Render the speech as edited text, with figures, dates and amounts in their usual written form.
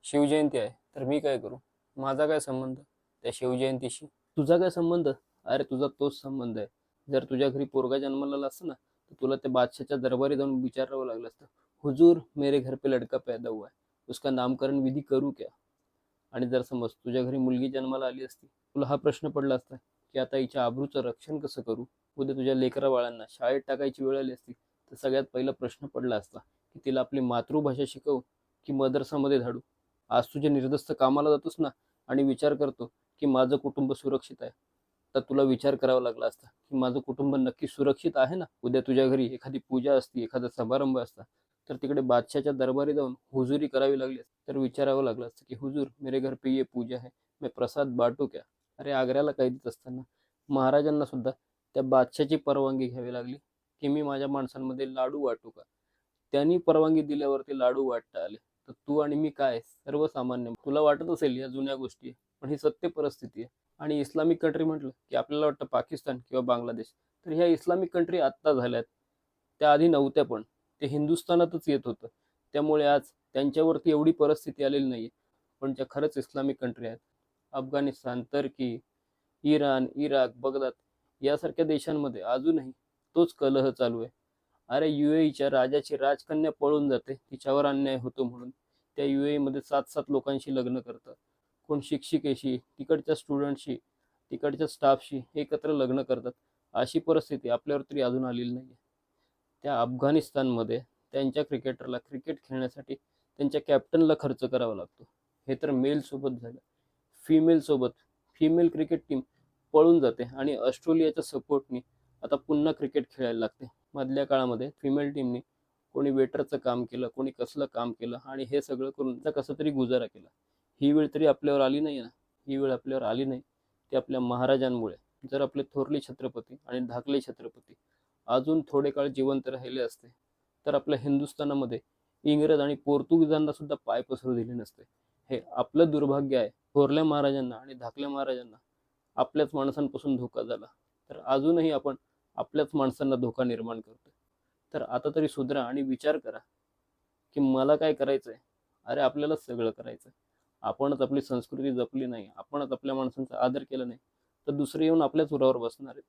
शिवजयंती आहे तर मी काय करू? माझा काय संबंध त्या शिवजयंतीशी? तुझा काय संबंध? अरे तुझा तोच संबंध आहे. जर तुझ्या घरी पोरगा जन्माला असतं ना, तर तुला त्या बादशाहच्या दरबारी जाऊन विचारावं लागलं असतं, हुजूर मेरे घर पे लड़का पैदा हुआ है, उसका नामकरण विधी करू क्या? आणि जर समज तुझ्या घरी मुलगी जन्माला आली असती, तुला हा प्रश्न पडला असता की आता हिच्या आबरूचं रक्षण कसं करू? उद्या तुझ्या लेकरा बाळांना शाळेत टाकायची वेळ आली असती, तर सगळ्यात पहिला प्रश्न पडला असता की तिला आपली मातृभाषा शिकवू की मदरसामध्ये धाडू? आज तुझे निर्दस्त कामाला जातोस ना आणि विचार करतो की माझं कुटुंब सुरक्षित आहे, तर तुला विचार करावा लागला असता की माझं कुटुंब नक्की सुरक्षित आहे ना? उद्या तुझ्या घरी एखादी पूजा असती, एखादा समारंभ असता, तर तिकडे बादशाहच्या दरबारी जाऊन हुजुरी करावी लागली असती, तर विचारावं लागलं असतं की हुजूर मेरे घर पे ये पूजा है, मैं प्रसाद बांटू क्या? अरे आग्र्याला कैदीत असताना महाराजांना सुद्धा त्या बादशाहची परवानगी घ्यावी लागली की मी माझ्या माणसांमध्ये लाडू वाटू का? त्यांनी परवानगी दिल्यावरती लाडू वाटता आले. तर तू आणि मी काय सर्वसामान्य. तुला वाटत असेल या जुन्या गोष्टी आहे, पण ही सत्य परिस्थिती आहे. आणि इस्लामिक कंट्री म्हटलं की आपल्याला वाटतं पाकिस्तान किंवा बांगलादेश. तर ह्या इस्लामिक कंट्री आत्ता झाल्यात. त्या आधी नव्हत्या पण. ते हिंदुस्थानातच येत होतं. त्यामुळे आज त्यांच्यावरती एवढी परिस्थिती आलेली नाहीये. पण ज्या खरंच इस्लामिक कंट्री आहेत, अफगाणिस्तान, तुर्की, इराण, इराक, बगदाद यासारख्या देशांमध्ये अजूनही तोच कलह चालू आहे. अरे UAEच्या राजाची राजकन्या पळून जाते तिच्यावर अन्याय होतो म्हणून. त्या UAE मध्ये 7-7 लोकांशी लग्न करतात. कोण शिक्षिकेशी, तिकडच्या स्टुडंटशी, तिकडच्या स्टाफशी एकत्र लग्न करतात. अशी परिस्थिती आपल्यावर तरी अजून आलेली नाही. त्या अफगाणिस्तानमध्ये त्यांच्या क्रिकेटरला क्रिकेट खेळण्यासाठी त्यांच्या कॅप्टनला खर्च करावा लागतो. हे तर मेल सोबत झालं. फिमेल सोबत फिमेल क्रिकेट टीम पळून जाते आणि ऑस्ट्रेलियाच्या सपोर्टनी आता पुन्हा क्रिकेट खेळायला लागते. मधल्या काळामध्ये फिमेल टीमनी कोणी वेटरचं काम केलं, कोणी कसलं काम केलं आणि हे सगळं करून कसं तरी गुजारा केला. ही वेळ तरी आपल्यावर आली नाही ना. ही वेळ आपल्यावर आली नाही ती आपल्या महाराजांमुळे. जर आपले थोरले छत्रपती आणि धाकले छत्रपती अजून थोडे काळ जिवंत राहिले असते, तर आपल्या हिंदुस्थानामध्ये इंग्रज आणि पोर्तुगीजांना सुद्धा पाय पसरू दिले नसते. हे आपलं दुर्भाग्य आहे. थोरल्या महाराजांना आणि धाकल्या महाराजांना आपल्याच माणसांपासून धोका झाला, तर अजूनही आपण आपल्याच माणसांना धोका निर्माण करतो. तर आता तरी सुधरा आणि विचार करा की मला काय करायचंय? अरे आपल्यालाच सगळं करायचंय. आपणच आपली संस्कृती जपली नाही, आपणच आपल्या माणसांचा आदर केला नाही, तर दुसरे येऊन आपल्याच उरावर बसणार आहेत.